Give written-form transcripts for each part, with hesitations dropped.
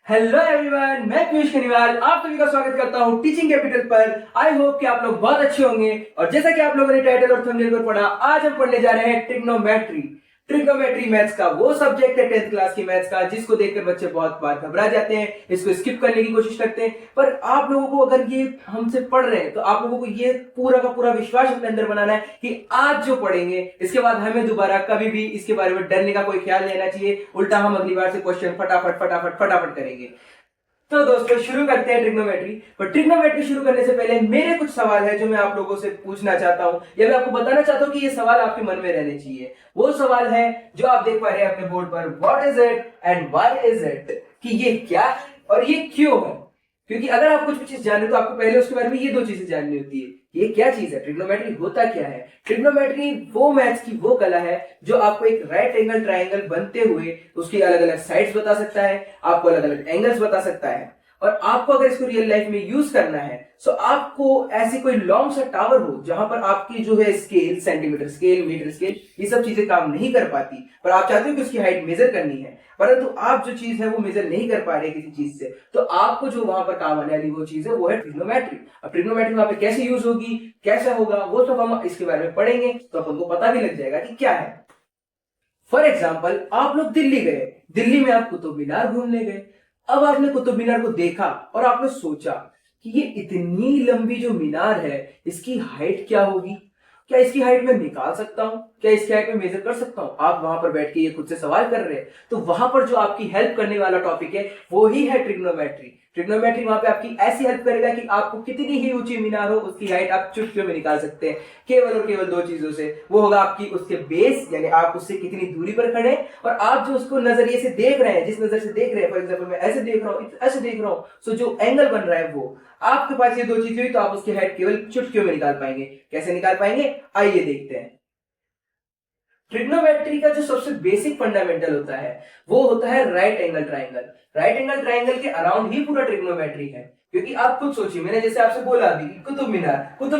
Hello everyone, मैं पीयूष खनीवाल आप सभी का स्वागत करता हूं टीचिंग कैपिटल पर। आई होप कि आप लोग बहुत अच्छे होंगे। और जैसा कि आप लोगों ने टाइटल और थंबनेल पर पढ़ा, आज हम पढ़ने जा रहे हैं ट्रिग्नोमेट्री। ट्रिग्नोमेट्री मैथ्स का वो सब्जेक्ट है 10th क्लास की मैथ्स का जिसको देखकर बच्चे बहुत बार घबरा जाते हैं, इसको स्किप करने की कोशिश करते हैं। पर आप लोगों को अगर ये हमसे पढ़ रहे हैं तो आप लोगों को ये पूरा का पूरा विश्वास अपने अंदर बनाना है कि आज जो पढ़ेंगे इसके बाद हमें दोबारा कभी भी इसके बारे में डरने का कोई ख्याल नहीं आना चाहिए। उल्टा हम अगली बार से क्वेश्चन फटाफट फटाफट फटाफट करेंगे। तो दोस्तों शुरू करते हैं ट्रिग्नोमेट्री। पर ट्रिग्नोमेट्री शुरू करने से पहले मेरे कुछ सवाल है जो मैं आप लोगों से पूछना चाहता हूं या मैं आपको बताना चाहता हूं कि ये सवाल आपके मन में रहने चाहिए। वो सवाल है जो आप देख पा रहे हैं अपने बोर्ड पर, what is it and why is it, कि ये क्या है और ये क्यों है। क्योंकि अगर आप कुछ भी चीज जान रहे हो तो आपको पहले उसके बारे में ये दो चीजें जाननी होती है। ये क्या चीज है, ट्रिग्नोमेट्री होता क्या है। ट्रिग्नोमेट्री वो मैथ्स की वो कला है जो आपको एक राइट एंगल ट्राइंगल बनते हुए उसकी अलग अलग साइड्स बता सकता है, आपको अलग अलग एंगल्स बता सकता है। और आपको अगर इसको रियल लाइफ में यूज करना है तो आपको ऐसी कोई लॉन्ग सा टावर हो जहां पर आपकी जो है scale, centimetre scale, metre scale, ये सब चीजें काम नहीं कर पाती, पर आप चाहते हो कि उसकी हाइट मेजर करनी है, परंतु आप जो चीज है वो मेजर नहीं कर पा रहे किसी चीज से, तो आपको जो वहां पर काम आने वाली वो चीज है वो है ट्रिग्नोमेट्री। अब ट्रिग्नोमेट्री वहां पे कैसे यूज होगी, कैसा होगा, वो सब हम इसके बारे में पढ़ेंगे तो हमको पता भी लग जाएगा कि क्या है। फॉर एग्जाम्पल, आप लोग दिल्ली गए, दिल्ली में आप कुतुब मीनार घूमने गए। अब आपने कुतुब मीनार को देखा और आपने सोचा कि ये इतनी लंबी जो मीनार है इसकी हाइट क्या होगी, क्या इसकी हाइट मैं निकाल सकता हूं, क्या इसकी हाइट में मेजर कर सकता हूं। आप वहां पर बैठ के ये खुद से सवाल कर रहे हैं, तो वहां पर जो आपकी हेल्प करने वाला टॉपिक है वो ही है ट्रिग्नोमेट्री। ट्रिग्नोमेट्री वहां पे आपकी ऐसी हेल्प करेगा कि आपको कितनी ही ऊंची मीनार हो उसकी हाइट आप चुटकियों में निकाल सकते हैं, केवल और केवल दो चीजों से। वो होगा आपकी उसके बेस, यानी आप उससे कितनी दूरी पर खड़े हैं, और आप जो उसको नजरिए से देख रहे हैं, जिस नजर से देख रहे हैं, फॉर एग्जाम्पल मैं ऐसे देख रहा हूं, ऐसे देख रहा हूं, सो जो एंगल बन रहा है वो आपके पास, ये दो चीजें हुई तो आप उसकी हाइट केवल चुटकियों में निकाल पाएंगे। कैसे निकाल पाएंगे, आइए देखते हैं। ट्रिग्नोमेट्री का जो सबसे बेसिक फंडामेंटल होता है वो होता है right angle triangle. Right angle triangle के अराउंड ही पूरा ट्रिग्नोमेट्री है। क्योंकि आप खुद सोचिए, मैंने जैसे आपसे बोला अभी कि कुतुब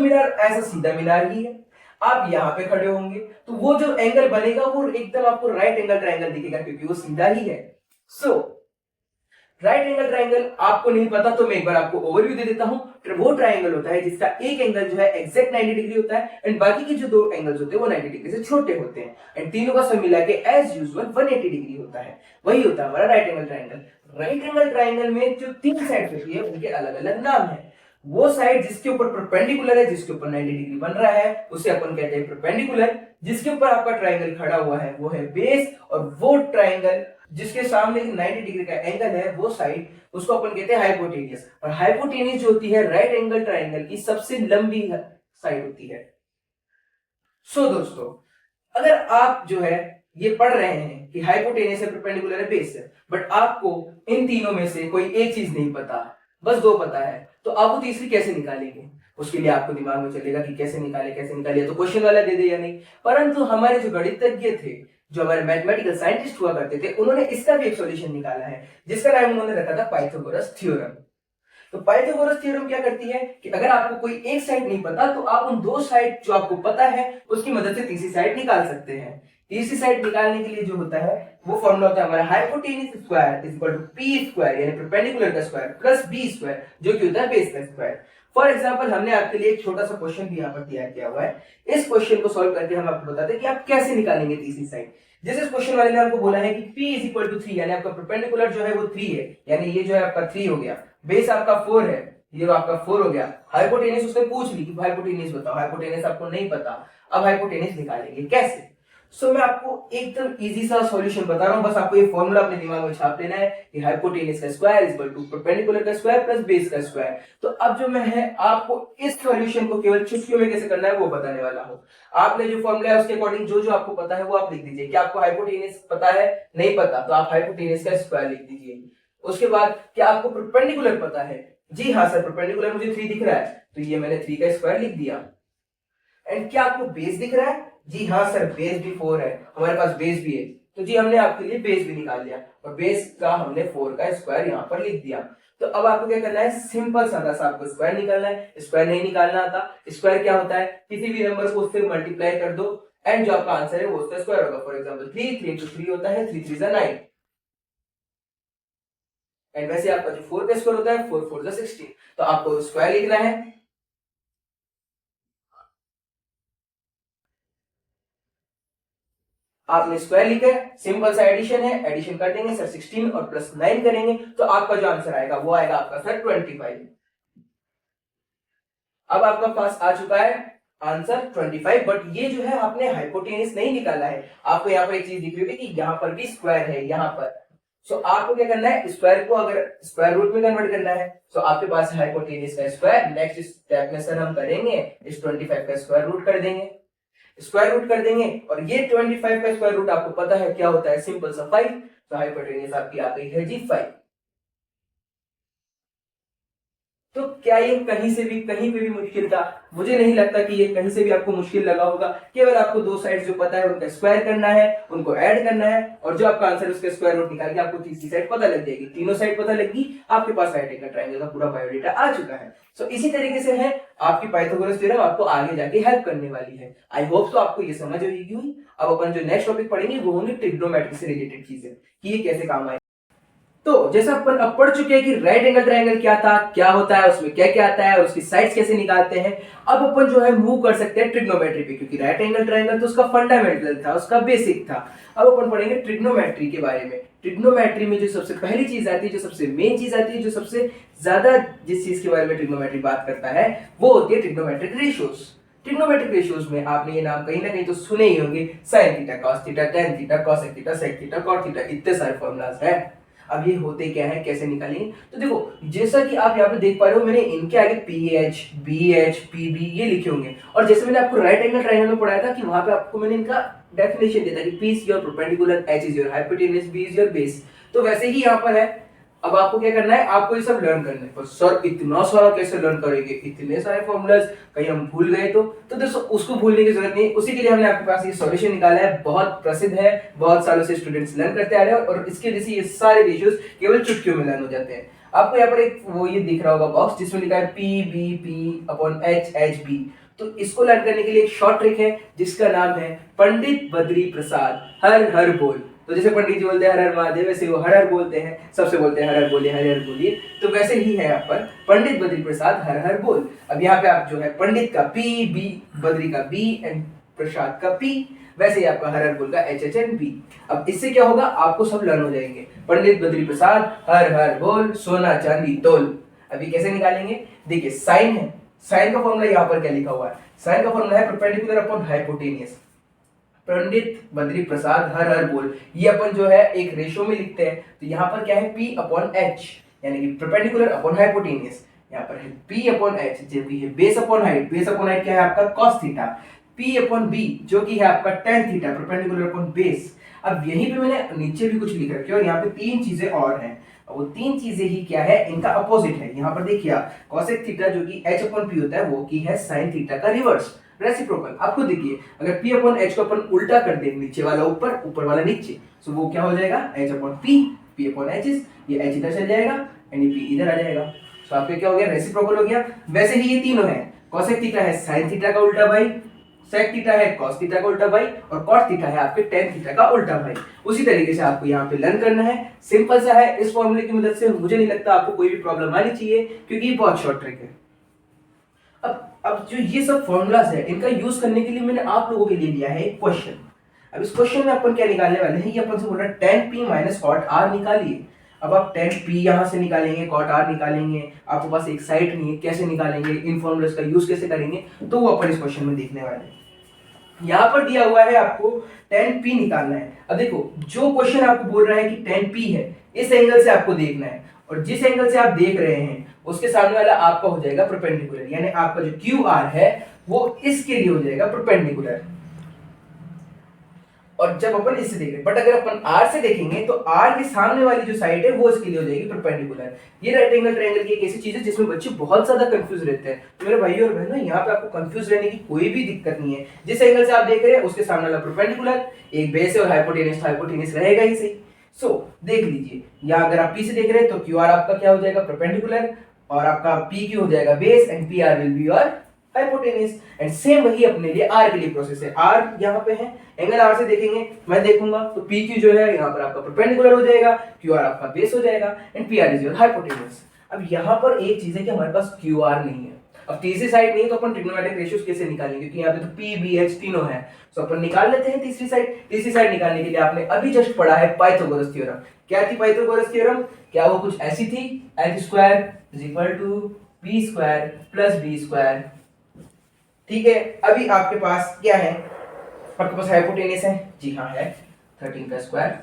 मीनार ऐसा सीधा मीनार ही है, आप यहाँ पे खड़े होंगे तो वो जो एंगल बनेगा वो एकदम आपको राइट एंगल ट्राइंगल दिखेगा क्योंकि वो सीधा ही है। सो राइट एंगल ट्राइंगल आपको नहीं पता तो मैं एक बार आपको ओवरव्यू दे देता हूं। वो ट्राइंगल होता है जिसका एक एंगल जो है एग्जैक्ट 90 डिग्री होता है एंड बाकी के जो दो एंगल्स होते हैं वो 90 डिग्री से छोटे होते हैं एंड तीनों का सम मिला के एज यूजुअल 180 डिग्री होता है। वही होता है हमारा right angle triangle. Right angle triangle में जो तीन साइड होती है उनके अलग अलग नाम है। वो साइड जिसके ऊपर परपेंडिकुलर है, जिसके ऊपर 90 डिग्री बन रहा है, उसे अपन कहते हैं परपेंडिकुलर। जिसके ऊपर आपका ट्राइंगल खड़ा हुआ है वो है बेस, और वो ट्राइंगल जिसके सामने 90 डिग्री का एंगल है वो साइड, उसको अपन कहते हैं हाइपोटेनियस। और हाइपोटेनियस जो होती है राइट एंगल ट्राइंगल की सबसे लंबी साइड होती है। सो दोस्तों, अगर आप जो है ये पढ़ रहे हैं कि हाइपोटेनियस है, परपेंडिकुलर है, बेस है, बट आपको इन तीनों में से कोई एक चीज नहीं पता, बस दो पता है, तो आप वो तीसरी कैसे निकालेंगे। उसके लिए आपको दिमाग में चलेगा कि कैसे निकाले कैसे निकाले, तो क्वेश्चन वाला दे दे या नहीं। परंतु हमारे जो गणितज्ञ थे, जो हमारे मैथमेटिकल साइंटिस्ट हुआ करते थे, उन्होंने इसका भी एक सॉल्यूशन निकाला है जिसका नाम उन्होंने रखा था पाइथागोरस थ्योरम। तो पाइथागोरस थ्योरम क्या करती है कि अगर आपको कोई एक साइड नहीं पता तो आप उन दो साइड जो आपको पता है उसकी मदद से तीसरी साइड निकाल सकते हैं। तीसरी साइड निकालने के लिए जो होता है वो फॉर्मूला होता है हमारा hypotenuse square is equal to P square, यानी परपेंडिकुलर का स्क्वायर प्लस बी स्क्वायर जो कि होता है बेस का स्क्वायर। फॉर एग्जांपल, हमने आपके लिए एक छोटा सा क्वेश्चन भी यहाँ पर तैयार किया हुआ है। इस क्वेश्चन को सॉल्व करके हम आपको बताते हैं कि आप कैसे निकालेंगे तीसरी साइड। जैसे इस क्वेश्चन वाले ने आपको बोला है कि P इज इक्वल टू 3, यानी आपका परपेंडिकुलर जो है वो 3 है, यानी ये जो है आपका 3 हो गया, बेस आपका 4 है, ये आपका 4 हो गया। हाइपोटेनस उसने पूछ ली कि हाइपोटेनस बताओ, हाइपोटेनस आपको नहीं पता। अब हाइपोटेनस निकालेंगे कैसे। मैं आपको एकदम इजी सा सॉल्यूशन बता रहा हूं, बस आपको ये फॉर्मूला अपने दिमाग में छाप लेना है कि हाइपोटेनस का square is equal to perpendicular का स्क्वायर प्लस बेस का स्क्वायर। तो अब जो मैं है आपको इस सॉल्यूशन को केवल चुटकियों में कैसे करना है वो बताने वाला हूं। आपने जो फॉर्मूला है उसके अकॉर्डिंग जो जो आपको पता है वो आप लिख दीजिए। क्या आपको हाइपोटेनस पता है, नहीं पता, तो आप हाइपोटेनस का स्क्वायर लिख दीजिए। उसके बाद क्या आपको परपेंडिकुलर पता है, जी हाँ सर परपेंडिकुलर मुझे 3 दिख रहा है, तो ये मैंने 3 का स्क्वायर लिख दिया। एंड क्या आपको बेस दिख रहा है, जी हाँ सर बेस भी 4 है, हमारे पास बेस भी है, तो जी हमने आपके लिए बेस भी निकाल लिया और बेस का हमने 4 का स्क्वायर यहाँ पर लिख दिया। तो अब आपको क्या करना है, सिंपल सा था, आपको स्क्वायर निकालना है। स्क्वायर नहीं निकालना आता, स्क्वायर क्या होता है, किसी भी नंबर को उससे मल्टीप्लाई कर दो एंड जो आपका आंसर है वो उसका स्क्वायर होगा। फॉर एग्जाम्पल 3 3 into 3 होता है, 3 3 9। एंड वैसे आपका जो 4 का स्क्वायर होता है 4 4 16, तो आपको स्क्वायर लिखना है। आपने स्क्वायर लिखा है, सिंपल सा एडिशन है, एडिशन कर देंगे सर 16 और प्लस 9 करेंगे तो आपका जो आंसर आएगा वो आएगा आपका सर 25। अब आपका पास आ चुका है आंसर 25, बट ये जो है आपने हाइपोटेनस नहीं निकाला है। आपको यहाँ पर एक चीज दिख रही होगी कि यहाँ पर भी स्क्वायर है यहाँ पर। सो आपको क्या करना है, स्क्वायर को अगर स्क्वायर रूट में कन्वर्ट करना है तो आपके पास हाइपोटेनस का स्क्वायर, नेक्स्ट स्टेप में सर हम करेंगे इस 25 का स्क्वायर रूट कर देंगे, स्क्वायर रूट कर देंगे और ये 25 का स्क्वायर रूट आपको पता है क्या होता है, सिंपल सा 5। तो हाइपोटेनस आपकी आ गई है जी 5। तो क्या ये कहीं से भी कहीं पे भी मुश्किल था? मुझे नहीं लगता कि ये कहीं से भी आपको मुश्किल लगा होगा। केवल आपको दो साइड जो पता है उनका स्क्वायर करना है, उनको ऐड करना है और जो आपका आंसर उसका स्क्वायर रूट निकाल के आपको तीसरी साइड पता लग जाएगी। तीनों साइड पता लगी, आपके पास राइट एंगल ट्रायंगल का पूरा बायोडेटा आ चुका है। सो इसी तरीके से है आपकी पाइथागोरस थ्योरम आपको आगे जाके हेल्प करने वाली है। आई होप तो आपको ये समझ होगी। अब अपन जो नेक्स्ट टॉपिक पढ़ेंगे वो होंगे ट्रिग्नोमेट्री से रिलेटेड चीजें कि ये कैसे काम आए। तो जैसा अपन अब पढ़ चुके हैं कि राइट एंगल ट्रायंगल क्या था, क्या होता है, उसमें क्या क्या आता है और उसकी साइड्स कैसे निकालते हैं। अब अपन जो है मूव कर सकते हैं ट्रिग्नोमेट्री पे, क्योंकि राइट एंगल ट्रायंगल तो उसका फंडामेंटल था, उसका बेसिक था। अब अपन पढ़ेंगे ट्रिग्नोमेट्री के बारे में। ट्रिग्नोमेट्री में जो सबसे पहली चीज आती है, जो सबसे मेन चीज आती है, जो सबसे ज्यादा जिस चीज के बारे में ट्रिग्नोमेट्री बात करता है वो होती है ट्रिग्नोमेट्रिक रेशियोज। ट्रिग्नोमेट्रिक रेशियोज में आपने ये नाम कहीं ना कहीं तो सुने ही होंगे, sine theta, cos theta, tan theta, cosec theta, sec theta, cot theta, इतने सारे फॉर्मूलाज हैं। अब ये होते क्या है, कैसे निकालेंगे? तो देखो जैसा कि आप यहाँ पे देख पा रहे हो, मैंने इनके आगे PH, BH, PB ये लिखे होंगे और जैसे मैंने आपको राइट एंगल ट्रायंगल में पढ़ाया था कि वहां पे आपको मैंने इनका डेफिनेशन दिया था कि P is your perpendicular, H is your hypotenuse, B is your base। तो वैसे ही यहाँ पर है। अब आपको क्या करना है, आपको ये सब लर्न करना है। पर सर इतना सारा कैसे लर्न करेंगे, इतने सारे फॉर्मूलाज, कहीं हम भूल गए तो दोस्तों उसको भूलने की जरूरत नहीं। उसी के लिए हमने आपके पास ये सॉल्यूशन निकाला है, बहुत प्रसिद्ध है, बहुत सालों से स्टूडेंट्स लर्न करते आ रहे हैं और इसके वजह से ये सारे रेशियोज केवल चुटकियों में लर्न हो जाते हैं। आपको यहाँ पर एक वो ये दिख रहा होगा बॉक्स जिसमें लिखा है PBP/HHB। तो इसको लर्न करने के लिए एक शॉर्ट ट्रिक है जिसका नाम है पंडित बद्री प्रसाद हर हर बोल। तो जैसे पंडित जी बोलते हैं हर हर महादेव, वैसे वो हर हर बोलते हैं, सबसे बोलते हैं हर हर बोलिए, हर हर बोलिए। तो वैसे ही है यहाँ पर पंडित बद्री प्रसाद हर हर बोल। अब यहाँ पे आप जो है पंडित का P, B, बद्री का B एंड प्रसाद का P, वैसे ही आपका हर हर बोल का HH एंड B। अब इससे क्या होगा, आपको सब लर्न हो जाएंगे। पंडित बद्री प्रसाद हर हर बोल, सोना चांदी तोल। अभी कैसे निकालेंगे, देखिए साइन है, साइन का फॉर्मूला यहाँ पर क्या लिखा हुआ है, साइन का फॉर्मूला है perpendicular upon hypotenuse. Pandit Badri Prasad हर हर बोल, ये अपन जो है एक रेशो में लिखते हैं। तो यहाँ पर क्या है P/H, यानी कि परपेंडिकुलर अपॉन हाइपोटेनियस। यहाँ पर है P/H जो कि है base upon height, base upon height क्या है आपका cos थीटा, P/B जो कि है आपका tan theta, perpendicular upon base. अब यहीं पे मैंने नीचे भी कुछ लिख रखे और यहाँ पे तीन चीजें और हैं। वो तीन चीजें ही क्या है, इनका अपोजिट है। यहाँ पर देखिए cosec थीटा जो कि H/P होता है वो की है sin थीटा का रिवर्स, रेसिप्रोकल। आपको देखिए अगर P/H को अपन उल्टा कर दें, नीचे वाला ऊपर, ऊपर वाला नीचे, तो वो क्या हो जाएगा H/P, P/H, ये H इधर चल जाएगा एंड P इधर आ जाएगा। तो आपके क्या हो गया, रेसिप्रोकल हो गया। वैसे ही ये तीनों है, cosec थीटा है sin थीटा का उल्टा भाई, sec थीटा है cos थीटा का उल्टा भाई और cot थीटा है आपके tan थीटा का उल्टा भाई। उसी तरीके से आपको यहाँ पे लर्न करना है, सिंपल सा है। इस फॉर्मूले की मदद से मुझे नहीं लगता आपको कोई भी प्रॉब्लम आनी चाहिए क्योंकि ये बहुत शॉर्ट ट्रिक है। अब जो ये सब फॉर्मूलाज है इनका यूज करने के लिए मैंने आप लोगों के लिए लिया है एक क्वेश्चन। अब इस क्वेश्चन में अपन क्या निकालने वाले हैं, ये अपन से बोल रहा है tan P - cot R निकालिए। अब आप tan P यहां से निकालेंगे, cot R निकालेंगे, आपके पास एक साइड नहीं है, कैसे निकालेंगे, इन फॉर्मूलाज का यूज कैसे करेंगे, तो वो अपन इस क्वेश्चन में देखने वाले हैं। यहाँ पर दिया हुआ है आपको tan P निकालना है। अब देखो जो क्वेश्चन आपको बोल रहा है कि tan P है, इस एंगल से आपको देखना है और जिस एंगल से आप देख रहे हैं उसके सामने वाला आपका हो जाएगा परपेंडिकुलर, यानी आपका जो QR है वो इसके लिए हो जाएगा परपेंडिकुलर। और जब अपन इससे देख रहे हैं, बट अगर अपन R से देखेंगे तो R के सामने वाली जो साइड है वो इसके लिए हो जाएगी परपेंडिकुलर। ये राइट एंगल ट्रायंगल की एक ऐसी चीज है जिसमें बच्चे बहुत ज्यादा कंफ्यूज रहते हैं। तो मेरे भाइयों और बहनों, यहाँ पे आपको कंफ्यूज रहने की कोई भी दिक्कत नहीं है। जिस एंगल से आप देख रहे हैं उसके सामने वाला परपेंडिकुलर, एक बेस है और हाइपोटेनस रहेगा ही सही। सो देख लीजिए, यहाँ अगर आप P से देख रहे हैं तो QR आपका क्या हो जाएगा परपेंडिकुलर और आपका PQ हो जाएगा base and PR will be your hypotenuse. And same वही अपने लिए आर के लिए प्रोसेस है। आर यहाँ पे है, एंगल आर से देखेंगे, मैं देखूंगा तो पी क्यू जो है यहाँ पर आपका परपेंडिकुलर हो जाएगा, क्यू आर आपका बेस हो जाएगा, and P R is your hypotenuse. अब यहाँ पर एक चीज है कि हमारे पास क्यू आर नहीं है। अब तीसरी साइड नहीं है तो अपन ट्रिग्नोमेट्रिक रेशियोज कैसे निकालेंगे, क्योंकि यहाँ पे तो पी बी एच तीनों है। तो अपन निकाल लेते हैं तीसरी साइड। तीसरी साइड निकालने के लिए आपने अभी जस्ट पढ़ा है पाइथागोरस थ्योरम। क्या थी पाइथागोरस थ्योरम? क्या वो कुछ ऐसी थी, H square is equal to B square plus B square. ठीक है, अभी आपके पास क्या है, आपके पास हाइपोटेन्यूज है, जी हाँ है 13 का स्क्वायर।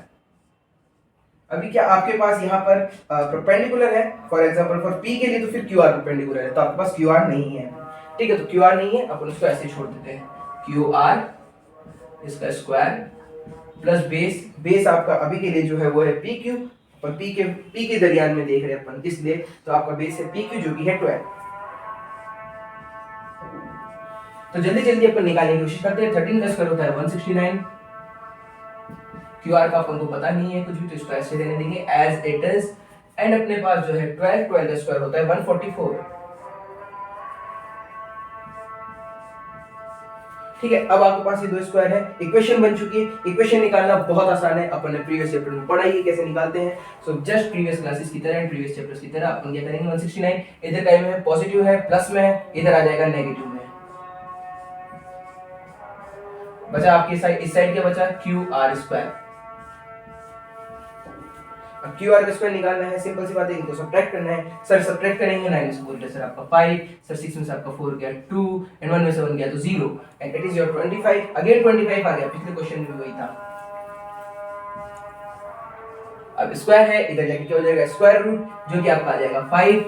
अभी क्या आपके पास यहाँ पर परपेंडिकुलर है, फॉर एग्जांपल फॉर पी के लिए तो फिर क्यू आर परपेंडिकुलर है, तो आपके पास क्यू आर नहीं है। ठीक है, तो क्यू आर नहीं है, अपन उसको ऐसे छोड़ देते हैं, क्यू आर इसका स्क्वायर प्लस बेस। बेस आपका अभी के लिए जो है वो है पी क्यू, और पी के दरमियान में देख रहे हैं अपन, इसलिए तो आपका बेस है पी क्यू जो कि है 12। तो जल्दी जल्दी अपन निकालने की कोशिश करते हैं। 13 का स्क्वायर होता है 169, क्यू आर का अपन को पता नहीं है कुछ भी, तो इसको ऐसे रहने देंगे एज इट इज। एंड अपने पास जो है 12 का स्क्वायर होता है 144। ठीक है, अब आपके पास ये दो स्क्वायर है, इक्वेशन बन चुकी है। इक्वेशन निकालना बहुत आसान है, अपन ने प्रीवियस चैप्टर में पढ़ा ही कैसे निकालते हैं। सो जस्ट प्रीवियस क्लासेस की तरह, प्रीवियस चैप्टर्स की तरह अपन क्या करेंगे, 169 इधर का में पॉजिटिव है, प्लस में है, इधर आ जाएगा नेगेटिव में। बचा आपकी साइड, इस साइड क्या बचा, क्यू आर स्क्वायर। अब क्यू आर का स्क्वायर निकालना है, सिंपल सी बात है, इनको सब्ट्रैक्ट करना है। सर सब्ट्रैक्ट करेंगे, 9 से 4 सर आपका 5, सर 6 में से आपका 4 गया 2, एंड 1 में से 1 गया तो 0, and it is your 25। Again 25 आ गया, पिछले क्वेश्चन में भी वही था। अब स्क्वायर है, इधर जाके क्या हो जाएगा, स्क्वायर रूट, जो कि आपका आ जाएगा 5।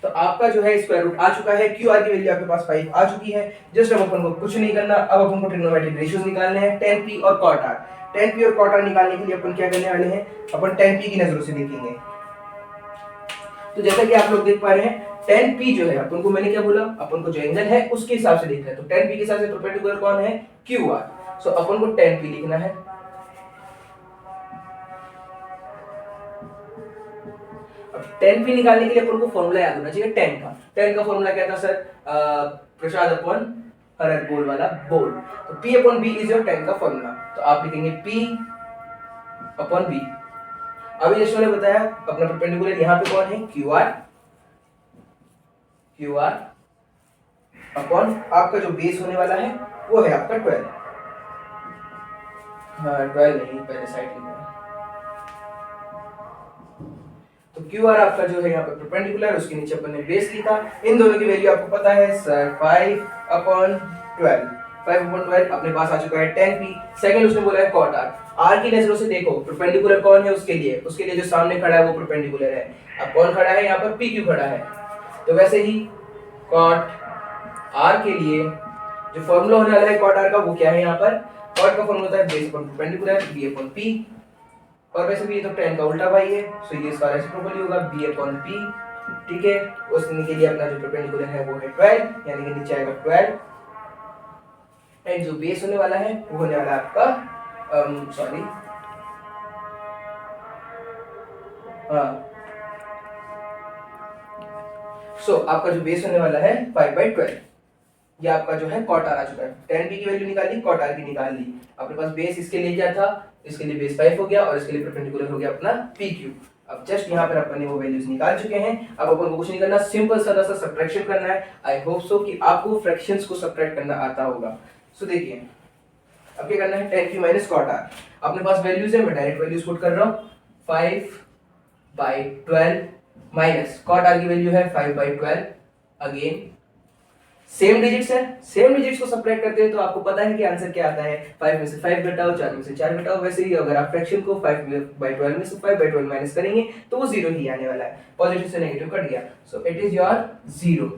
तो आपका जो है स्क्वायर रूट आ चुका है, क्यू आर की वैल्यू आपके पास 5 आ चुकी है। जस्ट अब अपन को कुछ नहीं करना, अब अपन को ट्रिग्नोमेट्रिक रेशियोज निकालने हैं, tan p और cot r। tan p और cot r निकालने के लिए अपन क्या करने वाले हैं, अपन tan p की नजरों से देखेंगे। तो जैसा कि आप लोग देख पा रहे हैं, tan p जो है, अपन को मैंने क्या बोला, अपन को जो एंगल है उसके हिसाब से देखना है। तो tan p के हिसाब से परपेंडिकुलर कौन है, क्यू आर। सो अपन को tan p लिखना है। tan p निकालने के लिए अपन को फॉर्मूला याद होना चाहिए tan का। tan का फॉर्मूला क्या था सर, प्रसाद अपॉन हर बोल वाला बोल। तो p upon b is your tan का फॉर्मूला। तो आप लिखेंगे p अपॉन b। अभी जैसे मैंने बताया, अपना परपेंडिकुलर यहाँ पे कौन है, क्यू आर अपॉन आपका जो बेस होने वाला है वो है आपका 12। हाँ 12 नहीं, पहले साइड लिखना है। तो क्यू आर आपका जो है यहाँ पर परपेंडिकुलर, उसके नीचे अपन ने बेस लिखा। इन दोनों की वैल्यू आपको पता है सर, 5 अपॉन 12। 5 अपॉन 12 अपने पास आ चुका है tan p। सेकंड उसने बोला है cot r। r की नजरों से देखो, परपेंडिकुलर कौन है उसके लिए, जो सामने खड़ा है वो परपेंडिकुलर है। अब कौन खड़ा है यहाँ पर, pq खड़ा है। तो वैसे ही cot r के लिए जो फॉर्मूला होने वाला है cot r का, वो क्या है यहाँ पर, cot का फॉर्मूला होता है base upon perpendicular b upon p। और वैसे भी ये तो tan का उल्टा भाई है, सो ये इसका रेसिप्रोकल होगा b अपॉन p। ठीक है, उसके के लिए अपना जो परपेंडिकुलर है वो है 12, यानी कि नीचे आएगा 12, एंड जो बेस होने वाला है वो होने वाला है आपका सॉरी सो आपका जो बेस होने वाला है 5/12। ये आपका जो है cot r आ चुका है। tan p की वैल्यू निकाली, cot r की निकाल ली। अपने पास बेस इसके लिए क्या था, इसके लिए बेस 5 हो गया, और इसके लिए परपेंडिकुलर हो गया अपना pq। अब जस्ट यहाँ पर अपन ने वो वैल्यूज निकाल चुके हैं। अब अपन को कुछ नहीं करना, सिंपल सा सब्ट्रैक्शन करना है। आई होप सो कि आपको फ्रैक्शंस को सब्ट्रैक्ट करना आता होगा। सो देखिए अब क्या करना है, tan p minus cot r। अपने पास वैल्यूज है, मैं डायरेक्ट वैल्यूज पुट कर रहा हूँ। 5/12 माइनस cot r की वैल्यू है 5/12। अगेन सेम डिजिट्स है, सेम डिजिट्स को सब्ट्रैक्ट करते हैं तो आपको पता है कि आंसर क्या आता है, 5 में से 5 घटाओ, 4 में से 4 घटाओ। वैसे ही अगर आप फ्रैक्शन को 5/12 में से 5/12 माइनस करेंगे तो वो 0 ही आने वाला है, पॉजिटिव से नेगेटिव कट गया। So it is your 0।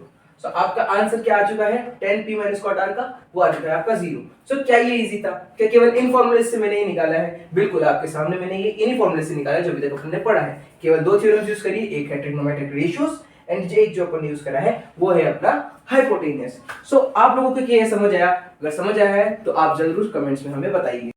सो आपका आंसर क्या आ चुका है, tan p minus cot r का, वो आ चुका है आपका 0। सो क्या ये इजी था, क्या केवल इन फॉर्मूले से मैंने ये निकाला है? बिल्कुल आपके सामने मैंने ये इन्हीं फॉर्मूले से निकाला जो अभी तक अपने पढ़ा है। केवल दो थ्योरम्स यूज करिए, एक है ट्रिग्नोमेट्रिक रेशियोज, एंड एक जो अपन यूज करा है वो है अपना हाइपोटेन्यूज। सो आप लोगों को क्या समझ आया? अगर समझ आया है तो आप जरूर कमेंट्स में हमें बताइए।